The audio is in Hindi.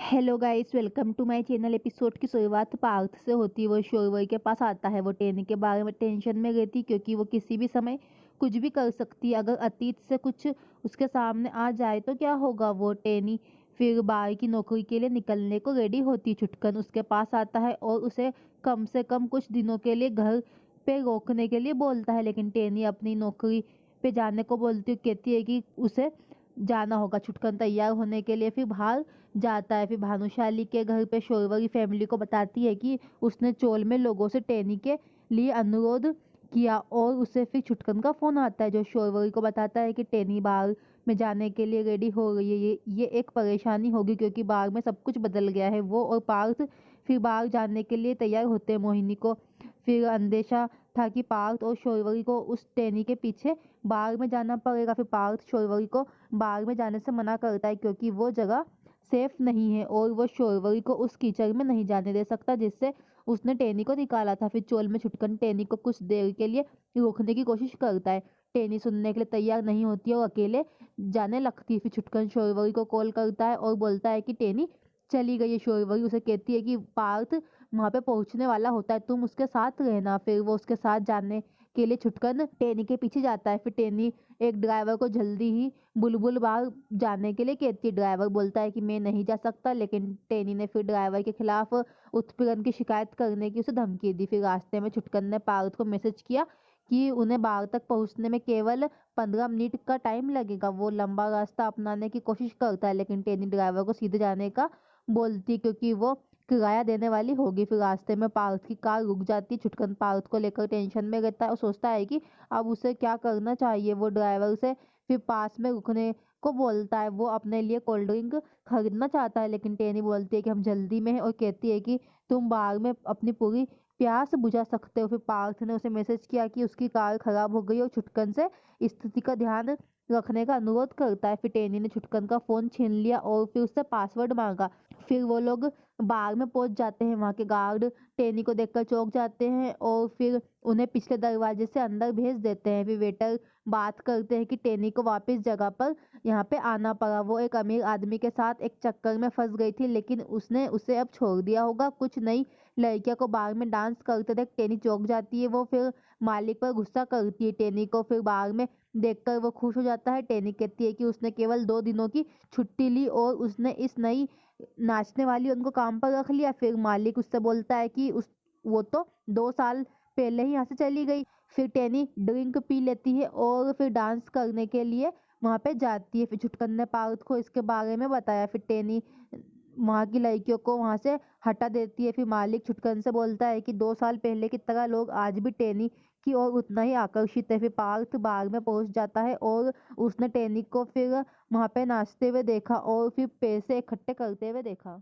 Hello guys, welcome to my channel. Episode की शुरुआत पार्थ से होती है। वो शोरवर के पास आता है। वो टेनी के बारे में टेंशन में रहती क्योंकि वो किसी भी समय कुछ भी कर सकती है। अगर अतीत से कुछ उसके सामने आ जाए तो क्या होगा। वो टेनी फिर बाहर की नौकरी के लिए निकलने को रेडी होती। छुटकन उसके पास आता है और उसे कम से कम कुछ दिनों के लिए घर पे रोकने के लिए बोलता है, लेकिन टेनी अपनी नौकरी पे जाने को बोलती है। कहती है कि उसे जाना होगा। छुटकन तैयार होने के लिए फिर बाहर जाता है। फिर भानुशाली के घर पे शोरवर की फैमिली को बताती है कि उसने चोल में लोगों से टेनी के लिए अनुरोध किया और उसे फिर छुटकन का फोन आता है जो शोरवर को बताता है कि टेनी बार में जाने के लिए रेडी हो रही है। ये एक परेशानी होगी क्योंकि बार में सब कुछ बदल गया है। वो और पार्थ फिर बाहर जाने के लिए तैयार होते हैं। मोहिनी को फिर अंदेशा था कि पार्थ और शोरवरी को उस टेनी के पीछे बार में जाना पड़ेगा। फिर पार्थ शोरवरी को बाग में जाने से मना करता है क्योंकि वो जगह सेफ नहीं है और वो शोरवरी को उस कीचड़ में नहीं जाने दे सकता जिससे उसने टेनी को निकाला था। फिर चोल में छुटकन टेनी को कुछ देर के लिए रोकने की कोशिश करता है। टेनी सुनने के लिए तैयार नहीं होती है और अकेले जाने लगती है। फिर छुटकन शोरवरी को कॉल करता है और बोलता है कि टेनी चली गई है। शोरवरी उसे कहती है कि पार्थ वहां पे पहुंचने वाला होता है, तुम उसके साथ रहना। फिर वो उसके साथ जाने के लिए छुटकन टेनी के पीछे जाता है। फिर टेनी एक ड्राइवर को जल्दी ही बुलबुल बाग जाने के लिए कहती है। ड्राइवर बोलता है कि मैं नहीं जा सकता, लेकिन टेनी ने फिर ड्राइवर के खिलाफ उत्पीड़न की शिकायत करने की उसे धमकी दी। फिर रास्ते में छुटकन ने पार्थ को मैसेज किया कि उन्हें बाग तक पहुंचने में केवल 15 मिनट का टाइम लगेगा। वो लंबा रास्ता अपनाने की कोशिश करता है, लेकिन टेनी ड्राइवर को सीधे जाने का बोलती क्योंकि वो किराया देने वाली होगी। फिर रास्ते में पार्थ की कार रुक जाती है। छुटकन पार्थ को लेकर टेंशन में रहता है और सोचता है कि अब उसे क्या करना चाहिए। वो ड्राइवर से फिर पास में रुकने को बोलता है। वो अपने लिए कोल्ड ड्रिंक खरीदना चाहता है, लेकिन टेनी बोलती है कि हम जल्दी में हैं और कहती है कि तुम बार में अपनी पूरी प्यास बुझा सकते हो। फिर पार्थ ने उसे मैसेज किया कि उसकी कार खराब हो गई और छुटकन से स्थिति का ध्यान रखने का अनुरोध करता है। फिर टेनी ने छुटकन का फोन छीन लिया और फिर उससे पासवर्ड मांगा। फिर वो लोग बाग में पहुंच जाते हैं। वहां के गार्ड टेनी को देखकर चौंक जाते हैं और फिर उन्हें पिछले दरवाजे से अंदर भेज देते हैं। फिर वेटर बात करते हैं कि टेनी को वापस जगह पर यहाँ पे आना पड़ा। वो एक अमीर आदमी के साथ एक चक्कर में फंस गई थी, लेकिन उसने उसे अब छोड़ दिया होगा। कुछ नई लड़कियों को बाग में डांस करते देख टेनी चौंक जाती है। वो फिर मालिक पर गुस्सा करती है। टेनी को फिर बाग में देखकर वो खुश हो जाता है। टेनी कहती है कि उसने केवल 2 दिनों की छुट्टी ली और उसने इस नई नाचने वाली उनको काम पर रख लिया। फिर मालिक उससे बोलता है कि उस वो तो 2 साल पहले ही यहाँ से चली गई। फिर टेनी ड्रिंक पी लेती है और फिर डांस करने के लिए वहां पे जाती है। फिर छुटकन ने पार्थ को इसके बारे में बताया। फिर टेनी वहां की लड़कियों को वहां से हटा देती है। फिर मालिक छुटकन से बोलता है कि 2 साल पहले की तरह लोग आज भी टेनी की ओर उतना ही आकर्षित है। फिर पार्थ बाग में पहुंच जाता है और उसने टेनी को फिर वहां पे नाचते हुए देखा और फिर पैसे इकट्ठे करते हुए देखा।